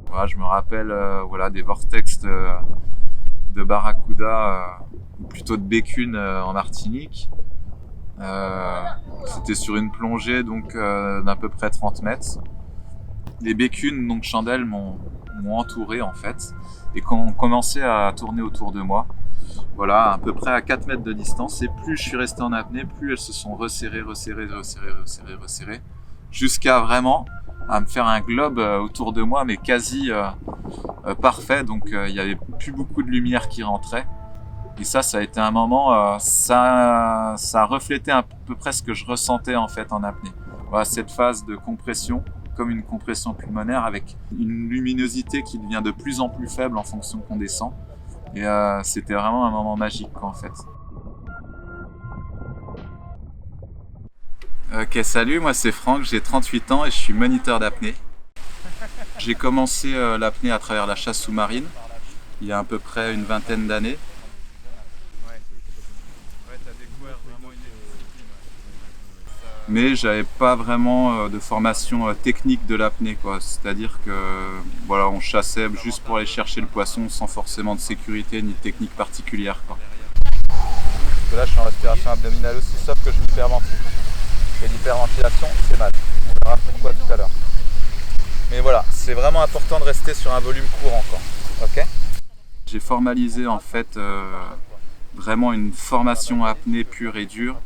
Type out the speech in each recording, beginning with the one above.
Voilà, je me rappelle voilà, des vortex de barracuda, ou plutôt de bécune en Martinique. C'était sur une plongée donc d'à peu près 30 mètres. Les bécunes, donc chandelles, m'ont entouré en fait et quand on commençait à tourner autour de moi, voilà, à peu près à 4 mètres de distance, et plus je suis resté en apnée, plus elles se sont resserrées, jusqu'à vraiment à me faire un globe autour de moi, mais quasi parfait, donc il n'y avait plus beaucoup de lumière qui rentrait. Et ça a été un moment, ça a reflété à peu près ce que je ressentais en fait en apnée. Voilà, cette phase de compression, comme une compression pulmonaire, avec une luminosité qui devient de plus en plus faible en fonction qu'on descend. Et c'était vraiment un moment magique quoi, en fait. Ok, salut, moi c'est Franck, j'ai 38 ans et je suis moniteur d'apnée. J'ai commencé l'apnée à travers la chasse sous-marine, il y a à peu près une vingtaine d'années. Mais j'avais pas vraiment de formation technique de l'apnée, quoi. C'est-à-dire que voilà, on chassait juste pour aller chercher le poisson sans forcément de sécurité ni de technique particulière, quoi. Parce que là je suis en respiration abdominale aussi, sauf que je m'hyperventile. Et l'hyperventilation, c'est mal. On verra pourquoi tout à l'heure. Mais voilà, c'est vraiment important de rester sur un volume courant, quoi. Ok ? J'ai formalisé en fait vraiment une formation apnée pure et dure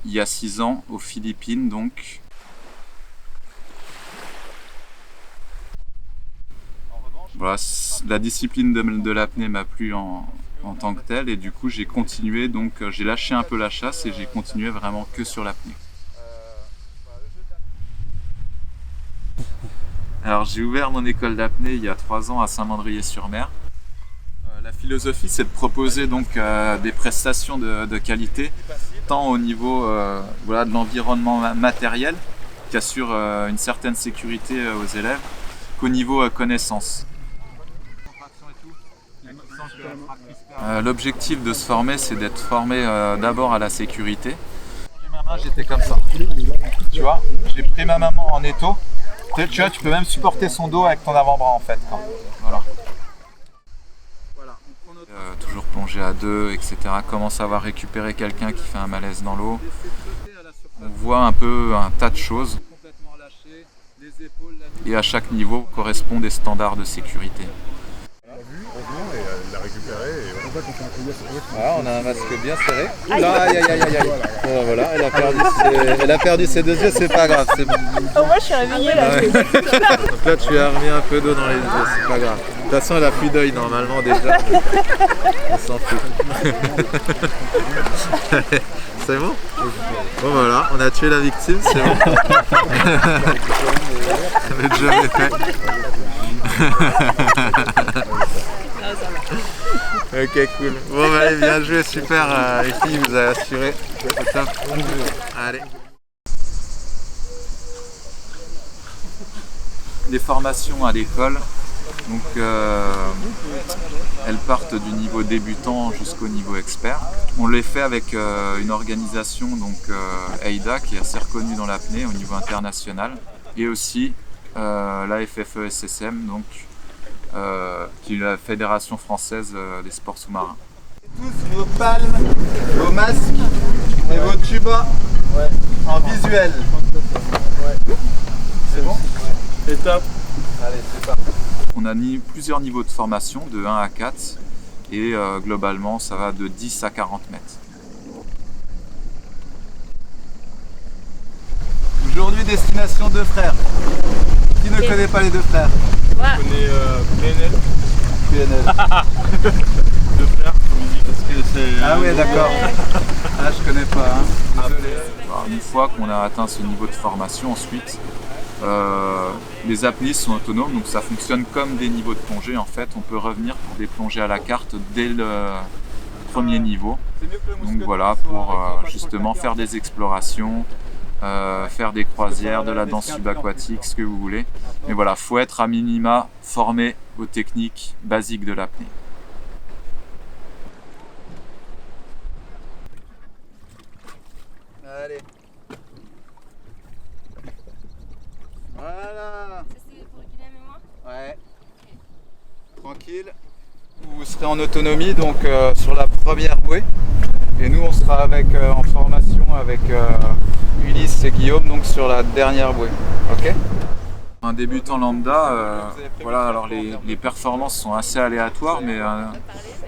il y a 6 ans aux Philippines, donc. Voilà, la discipline de l'apnée m'a plu en tant que telle, et du coup j'ai continué, donc j'ai lâché un peu la chasse et j'ai continué vraiment que sur l'apnée. Alors j'ai ouvert mon école d'apnée il y a 3 ans à Saint-Mandrier-sur-Mer. La philosophie, c'est de proposer donc des prestations de qualité, tant au niveau voilà, de l'environnement matériel, qui assure une certaine sécurité aux élèves, qu'au niveau connaissance. L'objectif de se former, c'est d'être formé d'abord à la sécurité. Ma main, j'étais comme ça. Tu vois, j'ai pris ma maman en étau. Tu vois, tu peux même supporter son dos avec ton avant-bras en fait. Voilà. Toujours plonger à deux, etc. Comment savoir récupérer quelqu'un qui fait un malaise dans l'eau. On voit un peu un tas de choses. Et à chaque niveau correspond des standards de sécurité. Voilà, on a un masque bien serré. Oula, aïe aïe aïe aïe. Voilà, elle a perdu ses 2 yeux, c'est pas grave. Oh, moi je suis réveillée là. Ouais. Donc là tu as remis un peu d'eau dans les yeux, c'est pas grave. De toute façon elle a plus d'œil normalement déjà. On s'en fout. C'est bon ? Bon voilà, on a tué la victime, c'est bon. Le job est fait. Ok, cool. Bon bah allez, bien joué, super, les filles, vous avez assuré. Top. Allez. Les formations à l'école, donc elles partent du niveau débutant jusqu'au niveau expert. On les fait avec une organisation, donc AIDA, qui est assez reconnue dans l'apnée au niveau international, et aussi la FFESSM, donc qui est la Fédération française des sports sous-marins. Tous vos palmes, vos masques et vos tubas en visuel. C'est bon ? C'est top. Allez, c'est parti. On a plusieurs niveaux de formation, de 1 à 4, et globalement ça va de 10 à 40 mètres. Aujourd'hui, destination 2 frères. Qui ne connaît pas les 2 frères ? Ouais. On connaît PNL. PNL. 2 frères, parce que c'est. Ah ouais, d'accord. Ah, je connais pas. Hein. Désolé. Alors, une fois qu'on a atteint ce niveau de formation, ensuite, les apnéistes sont autonomes, donc ça fonctionne comme des niveaux de plongée en fait. On peut revenir pour des plongées à la carte dès le premier niveau. Donc voilà, pour justement faire des explorations, faire des croisières, de la danse subaquatique, ce que vous voulez. Mais voilà, faut être à minima formé aux techniques basiques de l'apnée. Allez. Voilà. Ça c'est pour Guilhem et moi. Ouais. tranquille. Vous serez en autonomie donc sur la première bouée. Et nous on sera en formation avec Ulysse et Guillaume donc sur la dernière bouée. Ok. Un débutant lambda, voilà, alors les performances sont assez aléatoires, mais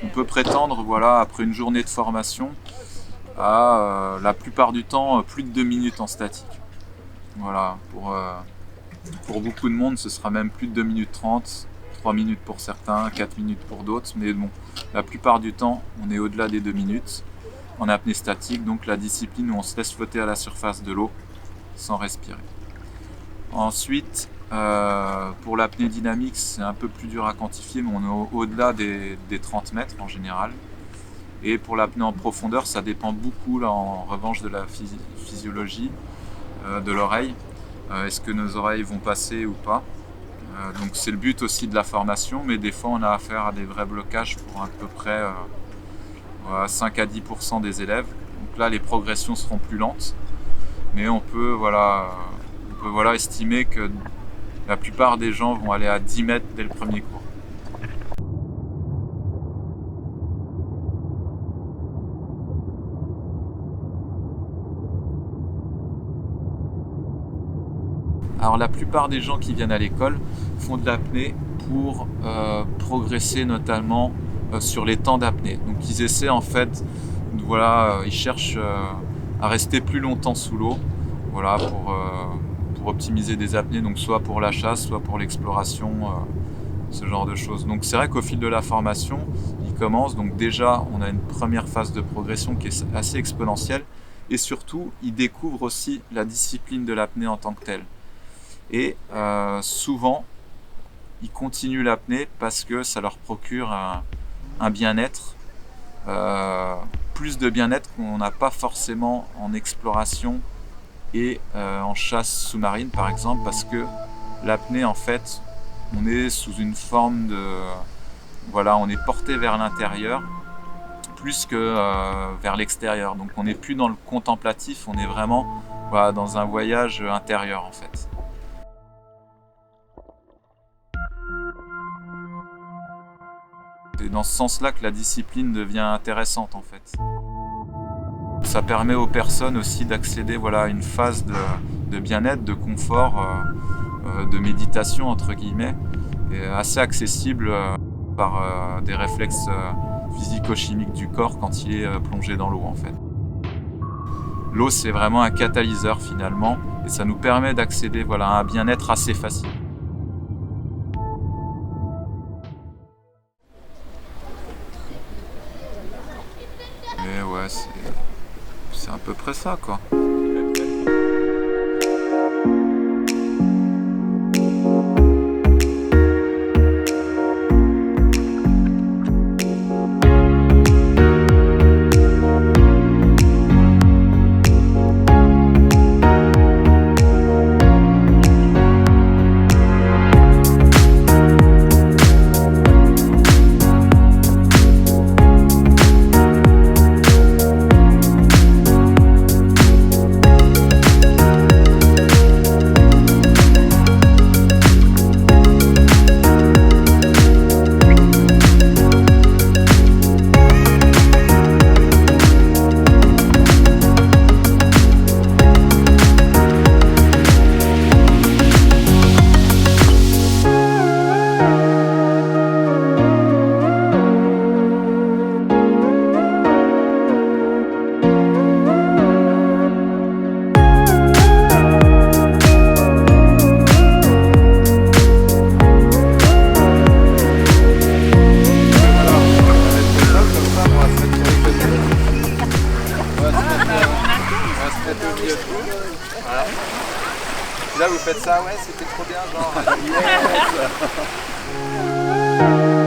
on peut prétendre, voilà, après une journée de formation, à la plupart du temps plus de 2 minutes en statique. Voilà, pour beaucoup de monde, ce sera même plus de 2 minutes 30, 3 minutes pour certains, 4 minutes pour d'autres, mais bon, la plupart du temps, on est au-delà des 2 minutes en apnée statique, donc la discipline où on se laisse flotter à la surface de l'eau sans respirer. Ensuite, pour l'apnée dynamique, c'est un peu plus dur à quantifier, mais on est au-delà des 30 mètres en général. Et pour l'apnée en profondeur, ça dépend beaucoup, là, en revanche, de la physiologie de l'oreille. Est-ce que nos oreilles vont passer ou pas? Donc c'est le but aussi de la formation, mais des fois on a affaire à des vrais blocages pour à peu près 5 à 10% des élèves. Donc là, les progressions seront plus lentes, mais on peut estimer que la plupart des gens vont aller à 10 mètres dès le premier cours. Alors la plupart des gens qui viennent à l'école font de l'apnée pour progresser notamment sur les temps d'apnée. Donc ils essaient en fait, ils cherchent à rester plus longtemps sous l'eau, voilà, pour optimiser des apnées, donc soit pour la chasse, soit pour l'exploration, ce genre de choses. Donc c'est vrai qu'au fil de la formation, ils commencent, donc déjà on a une première phase de progression qui est assez exponentielle, et surtout ils découvrent aussi la discipline de l'apnée en tant que telle. Et souvent, ils continuent l'apnée parce que ça leur procure un bien-être, plus de bien-être qu'on n'a pas forcément en exploration et en chasse sous-marine par exemple, parce que l'apnée en fait, on est sous une forme de... Voilà, on est porté vers l'intérieur plus que vers l'extérieur. Donc on n'est plus dans le contemplatif, on est vraiment dans un voyage intérieur en fait. C'est dans ce sens-là que la discipline devient intéressante en fait. Ça permet aux personnes aussi d'accéder à une phase de bien-être, de confort, de méditation entre guillemets, et assez accessible par des réflexes physico-chimiques du corps quand il est plongé dans l'eau en fait. L'eau c'est vraiment un catalyseur finalement, et ça nous permet d'accéder à un bien-être assez facile. Mais ouais, c'est à peu près ça quoi. Là vous faites ça, ouais, c'était trop bien, genre. Yes.